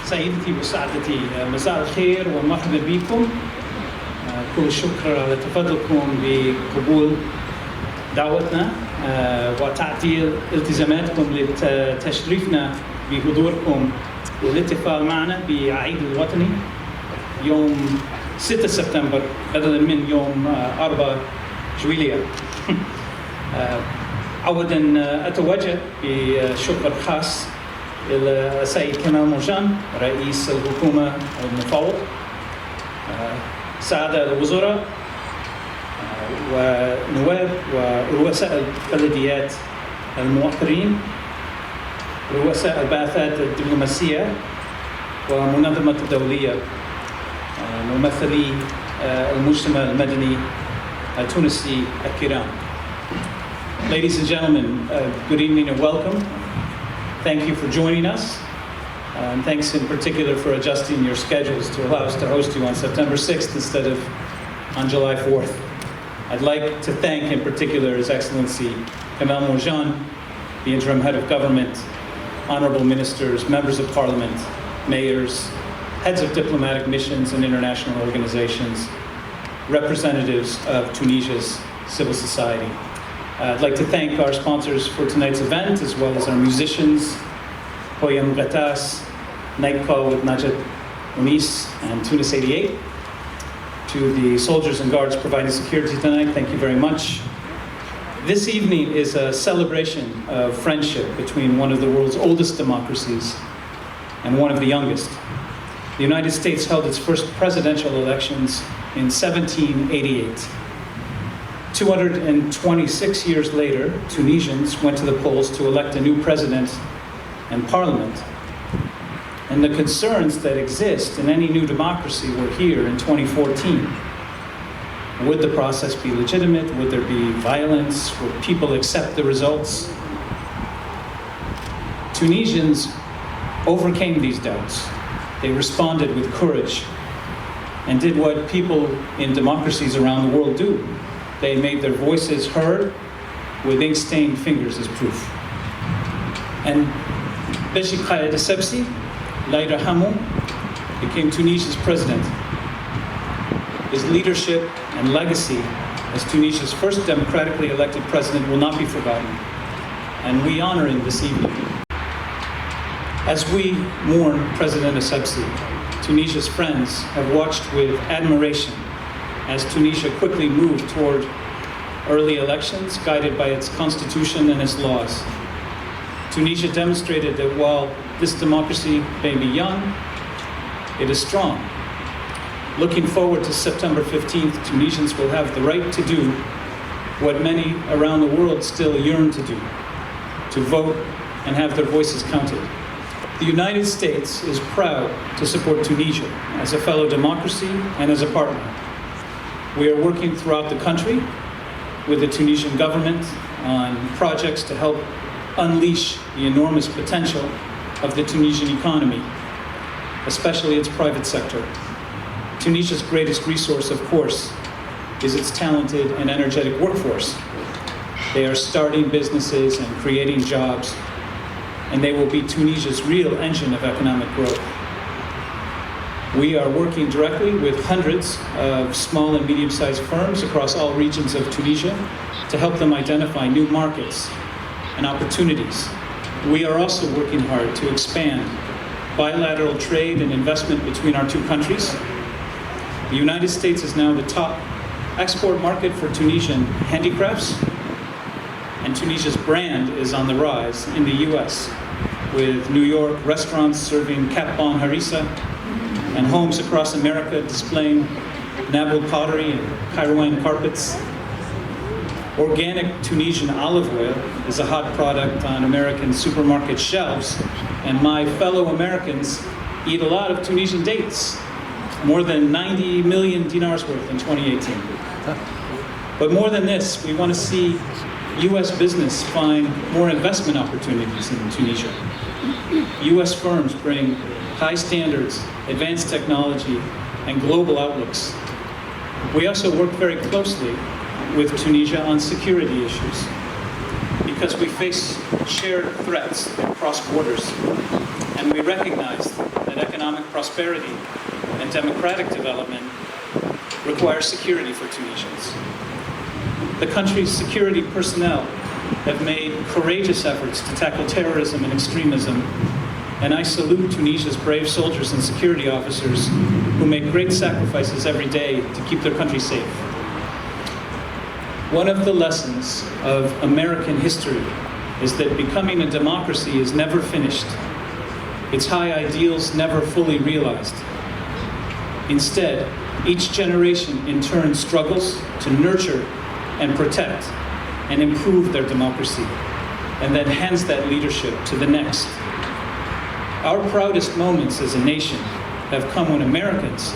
سيدتي وسعادتي، مساء الخير ومرحبا بكم. كل الشكر على تفضلكم بقبول دعوتنا وتعطيل التزاماتكم لتشريفنا بحضوركم والاحتفال معنا بعيد الوطني يوم 6 سبتمبر بدلا من يوم 4 جويلية. أولاً أتوجه بشكر خاص إلى السيد كمال مرجان رئيس الحكومة المفوض، سادة الوزراء ونواب ورؤساء البلديات المؤخرين، رؤساء البعثات الدبلوماسية ومنظمة الدولية، ممثلي المجتمع المدني التونسي الكرام. Ladies and gentlemen, good evening and welcome. Thank you for joining us. And thanks in particular for adjusting your schedules to allow us to host you on September 6th instead of on July 4th. I'd like to thank in particular His Excellency Kamal Morjan, the interim head of government, honorable ministers, members of parliament, mayors, heads of diplomatic missions and international organizations, representatives of Tunisia's civil society. I'd like to thank our sponsors for tonight's event, as well as our musicians, Hoyam Gatas, Night Call with Najat Unis, and Tunis 88. To the soldiers and guards providing security tonight, thank you very much. This evening is a celebration of friendship between one of the world's oldest democracies and one of the youngest. The United States held its first presidential elections in 1788. 226 years later, Tunisians went to the polls to elect a new president and parliament. And the concerns that exist in any new democracy were here in 2014. Would the process be legitimate? Would there be violence? Would people accept the results? Tunisians overcame these doubts. They responded with courage and did what people in democracies around the world do. They made their voices heard with ink-stained fingers as proof. And Beji Khaled Essebsi, Laila Hamou, became Tunisia's president. His leadership and legacy as Tunisia's first democratically elected president will not be forgotten, and we honor him this evening. As we mourn President Essebsi, Tunisia's friends have watched with admiration as Tunisia quickly moved toward early elections guided by its constitution and its laws. Tunisia demonstrated that while this democracy may be young, it is strong. Looking forward to September 15th, Tunisians will have the right to do what many around the world still yearn to do, to vote and have their voices counted. The United States is proud to support Tunisia as a fellow democracy and as a partner. We are working throughout the country with the Tunisian government on projects to help unleash the enormous potential of the Tunisian economy, especially its private sector. Tunisia's greatest resource, of course, is its talented and energetic workforce. They are starting businesses and creating jobs, and they will be Tunisia's real engine of economic growth. We are working directly with hundreds of small and medium-sized firms across all regions of Tunisia to help them identify new markets and opportunities. We are also working hard to expand bilateral trade and investment between our two countries. The United States is now the top export market for Tunisian handicrafts, and Tunisia's brand is on the rise in the US, with New York restaurants serving Kapban harissa and homes across America displaying Nabil pottery and Kairouan carpets. Organic Tunisian olive oil is a hot product on American supermarket shelves, and my fellow Americans eat a lot of Tunisian dates, more than 90 million dinars worth in 2018. But more than this, we want to see US business find more investment opportunities in Tunisia. US firms bring high standards, advanced technology, and global outlooks. We also work very closely with Tunisia on security issues because we face shared threats that cross borders, and we recognize that economic prosperity and democratic development require security for Tunisians. The country's security personnel have made courageous efforts to tackle terrorism and extremism, and I salute Tunisia's brave soldiers and security officers who make great sacrifices every day to keep their country safe. One of the lessons of American history is that becoming a democracy is never finished, its high ideals never fully realized. Instead, each generation in turn struggles to nurture and protect and improve their democracy, and then hands that leadership to the next. Our proudest moments as a nation have come when Americans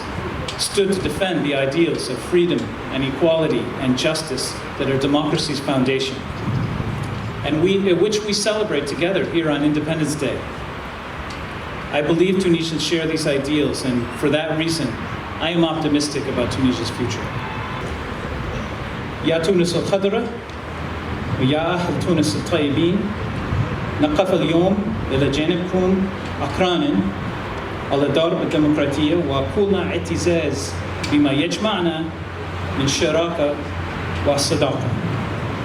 stood to defend the ideals of freedom and equality and justice that are democracy's foundation, and which we celebrate together here on Independence Day. I believe Tunisians share these ideals, and for that reason, I am optimistic about Tunisia's future. يا تونس الخضراء ويا أهل تونس الطيبين، نقف اليوم إلى جانبكم أقرانا على درب الديمقراطية، وكلنا اعتزاز بما يجمعنا من شراكة وصداقة.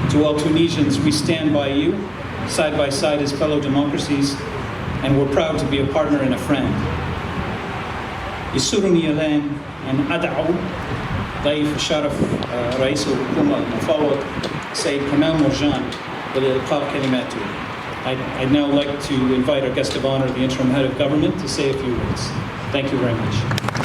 To all Tunisians, we stand by you, side by side as fellow democracies, and we're proud to be a partner and a friend. يسرني الآن أن أدعو ضيف الشرف رئيس الحكومة المفوض السيد كمال مرجان لإلقاء كلماته. I'd now like to invite our guest of honor, the interim head of government, to say a few words. Thank you very much.